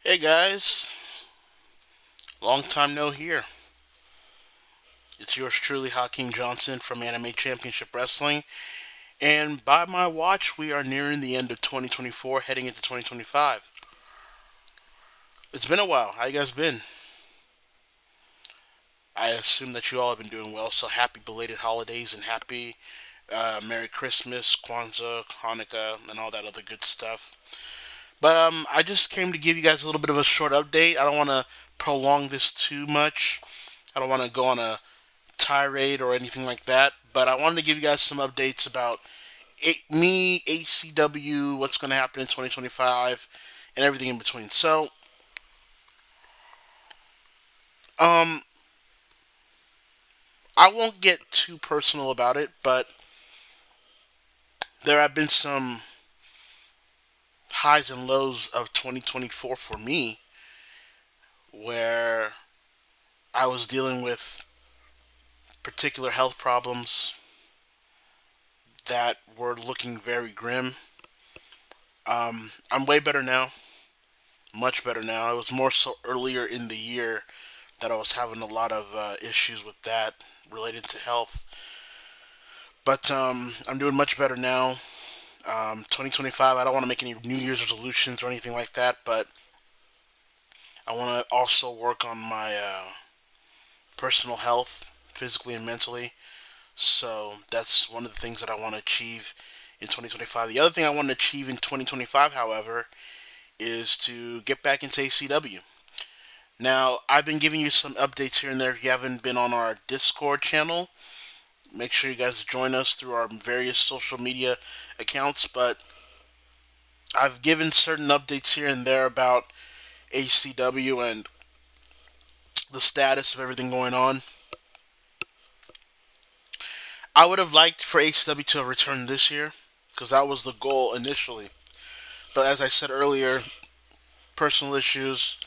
Hey guys, long time no here. It's yours truly, Hakeem Johnson from Anime Championship Wrestling. And by my watch, we are nearing the end of 2024, heading into 2025. It's been a while. How you guys been? I assume that you all have been doing well, so happy belated holidays and happy Merry Christmas, Kwanzaa, Hanukkah, and all that other good stuff. But I just came to give you guys a little bit of a short update. I don't want to prolong this too much. I don't want to go on a tirade or anything like that, but I wanted to give you guys some updates about me, ACW, what's going to happen in 2025, and everything in between. So, um, I won't get too personal about it, but there have been some highs and lows of 2024 for me where I was dealing with particular health problems that were looking very grim. I'm way better now, much better now. It was more so earlier in the year that I was having a lot of issues with that related to health. But I'm doing much better now. 2025, I don't want to make any New Year's resolutions or anything like that, but I want to also work on my personal health, physically and mentally. So that's one of the things that I want to achieve in 2025. The other thing I want to achieve in 2025, however, is to get back into ACW. Now, I've been giving you some updates here and there. If you haven't been on our Discord channel, make sure you guys join us through our various social media accounts. But I've given certain updates here and there about ACW and the status of everything going on. I would have liked for ACW to have returned this year because that was the goal initially. But as I said earlier, personal issues,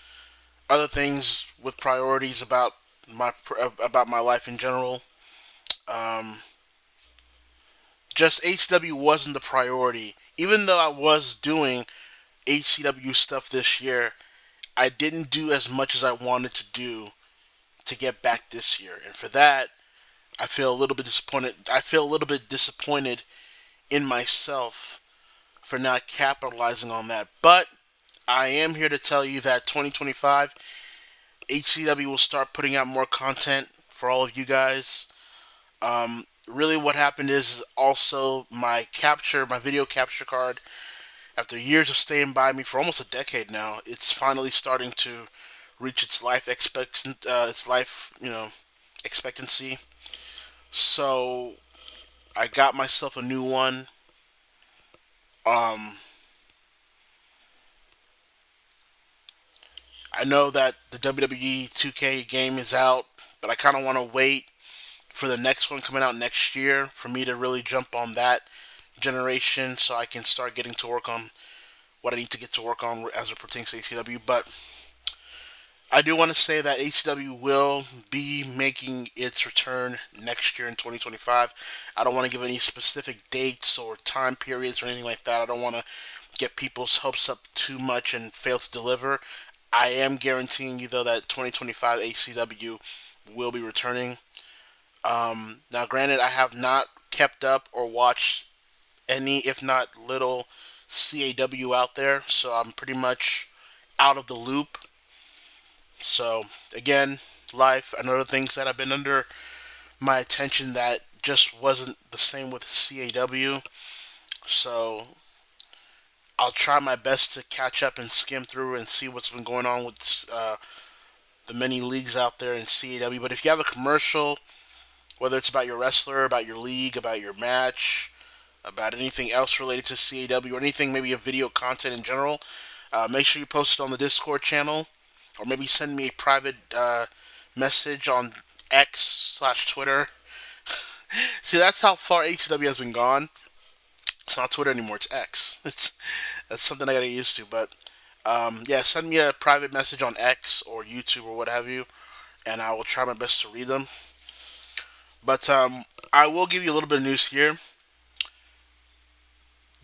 other things with priorities about my life in general. Um, just HW wasn't the priority. Even though I was doing HCW stuff this year, I didn't do as much as I wanted to do to get back this year. And for that, I feel a little bit disappointed. I feel a little bit disappointed in myself for not capitalizing on that. But I am here to tell you that 2025 HCW will start putting out more content for all of you guys. Really, what happened is also my video capture card. After years of staying by me for almost a decade now, it's finally starting to reach its life, expectancy. So I got myself a new one. Um, I know that the WWE 2K game is out, but I kind of want to wait for the next one coming out next year for me to really jump on that generation so I can start getting to work on what I need to get to work on as it pertains to ACW. But I do want to say that ACW will be making its return next year in 2025. I don't want to give any specific dates or time periods or anything like that. I don't want to get people's hopes up too much and fail to deliver. I am guaranteeing you, though, that 2025 ACW will be returning. Now, granted, I have not kept up or watched any, if not little, CAW out there, so I'm pretty much out of the loop. So, again, life and other things that have been under my attention that just wasn't the same with CAW. So, I'll try my best to catch up and skim through and see what's been going on with the many leagues out there in CAW. But if you have a commercial, whether it's about your wrestler, about your league, about your match, about anything else related to CAW, or anything, maybe a video content in general, make sure you post it on the Discord channel, or maybe send me a private message on X/Twitter. See, that's how far ACW has been gone. It's not Twitter anymore; it's X. That's something I gotta get used to. But yeah, send me a private message on X or YouTube or what have you, and I will try my best to read them. But I will give you a little bit of news here.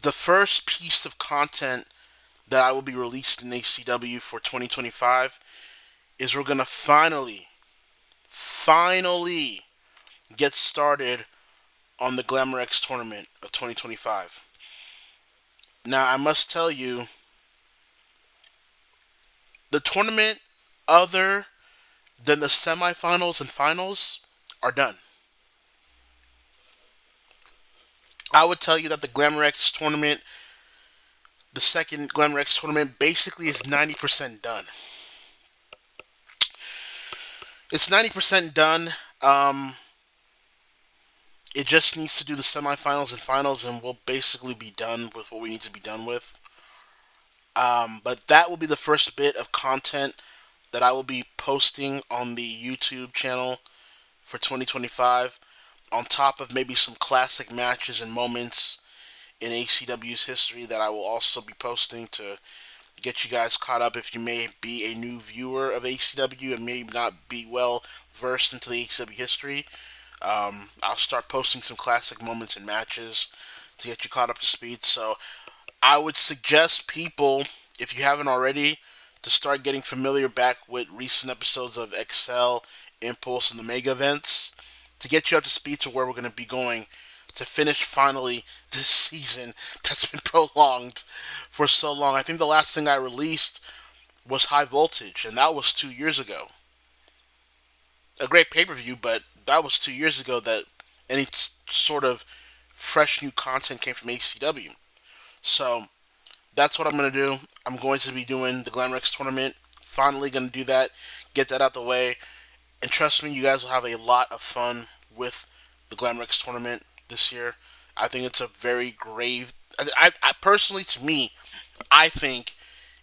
The first piece of content that I will be released in ACW for 2025 is we're gonna finally get started on the Glamour X tournament of 2025. Now I must tell you, the tournament other than the semifinals and finals are done. I would tell you that the Glamour X tournament, the second Glamour X tournament, basically is 90% done. It's 90% done. It just needs to do the semifinals and finals, and we'll basically be done with what we need to be done with. But that will be the first bit of content that I will be posting on the YouTube channel for 2025, on top of maybe some classic matches and moments in ACW's history that I will also be posting to get you guys caught up if you may be a new viewer of ACW and may not be well versed into the ACW history. I'll start posting some classic moments and matches to get you caught up to speed. So I would suggest people, if you haven't already, to start getting familiar back with recent episodes of Excel, Impulse, and the Mega events to get you up to speed to where we're going to be going to finish finally this season that's been prolonged for so long. I think the last thing I released was High Voltage, and that was 2 years ago. A great pay-per-view, but that was 2 years ago that any sort of fresh new content came from ACW. So that's what I'm going to do. I'm going to be doing the Glamour X tournament. Finally going to do that, get that out the way. And trust me, you guys will have a lot of fun with the Glamour X tournament this year. I think it's a very grave... I personally, to me, I think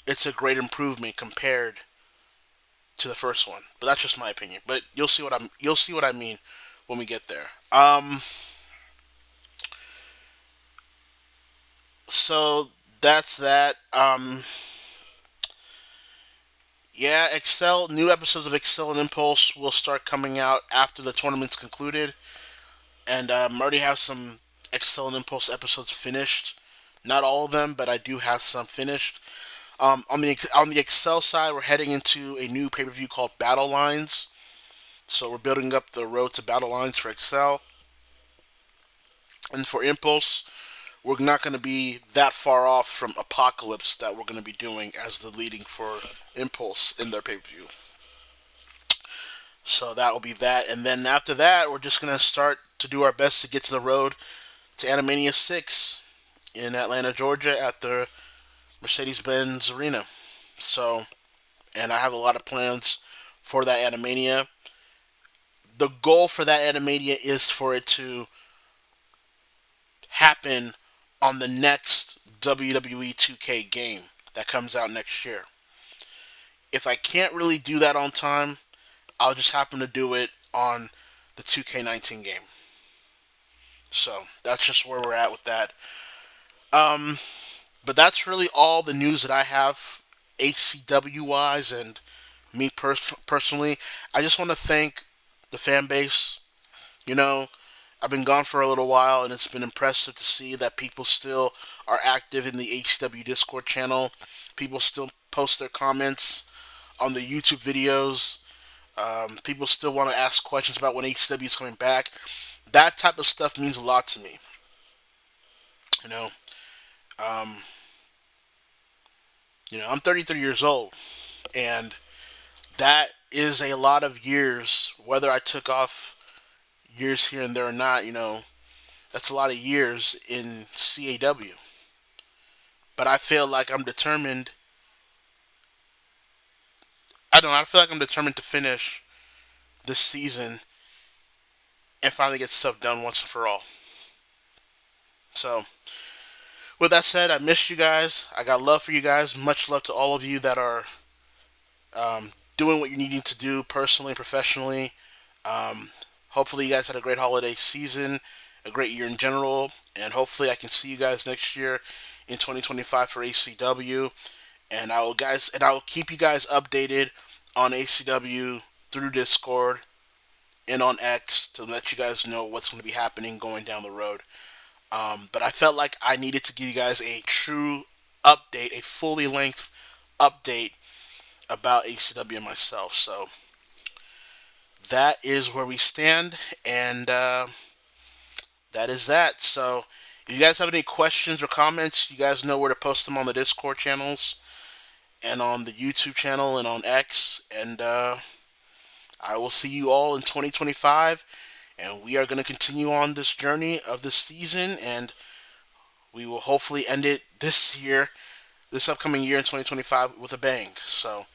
it's a great improvement compared to the first one. But that's just my opinion. But you'll see what I mean when we get there. So that's that. Yeah, Excel, new episodes of Excel and Impulse will start coming out after the tournament's concluded. And I already have some Excel and Impulse episodes finished. Not all of them, but I do have some finished. On the Excel side, we're heading into a new pay-per-view called Battle Lines. So we're building up the road to Battle Lines for Excel. And for Impulse, we're not going to be that far off from Apocalypse that we're going to be doing as the leading for Impulse in their pay-per-view. So that will be that. And then after that, we're just going to start to do our best to get to the road to Animania 6 in Atlanta, Georgia at the Mercedes-Benz Arena. So, and I have a lot of plans for that Animania. The goal for that Animania is for it to happen on the next WWE 2K game that comes out next year. If I can't really do that on time, I'll just happen to do it on the 2K19 game. So that's just where we're at with that. But that's really all the news that I have ACW wise and me personally. I just want to thank the fan base. You know, I've been gone for a little while, and it's been impressive to see that people still are active in the ACW Discord channel. People still post their comments on the YouTube videos. People still want to ask questions about when ACW is coming back. That type of stuff means a lot to me. You know, um, I'm 33 years old, and that is a lot of years. Whether I took off years here and there or not, that's a lot of years in CAW. But I feel like I'm determined. I don't know. I feel like I'm determined to finish this season and finally get stuff done once and for all. So, with that said, I missed you guys. I got love for you guys. Much love to all of you that are doing what you're needing to do personally and professionally. Hopefully you guys had a great holiday season, a great year in general, and hopefully I can see you guys next year in 2025 for ACW. And I will keep you guys updated on ACW through Discord and on X to let you guys know what's going to be happening going down the road. But I felt like I needed to give you guys a true update, a fully length update about ACW and myself. So that is where we stand, and that is that. So if you guys have any questions or comments, you guys know where to post them on the Discord channels and on the YouTube channel and on X. And I will see you all in 2025. And we are going to continue on this journey of this season. And we will hopefully end it this year, this upcoming year in 2025, with a bang. So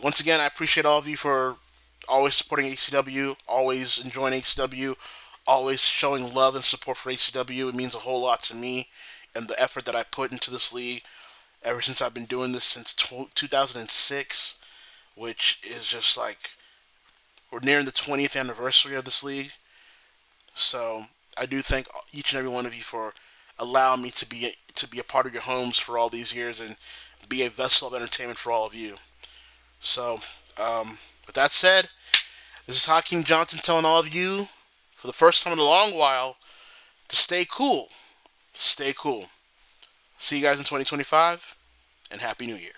once again, I appreciate all of you for always supporting ACW, always enjoying ACW, always showing love and support for ACW. It means a whole lot to me and the effort that I put into this league ever since I've been doing this since 2006, which is just like we're nearing the 20th anniversary of this league. So I do thank each and every one of you for allowing me to be a part of your homes for all these years and be a vessel of entertainment for all of you. So with that said, this is Hakeem Johnson telling all of you, for the first time in a long while, to stay cool. Stay cool. See you guys in 2025, and Happy New Year.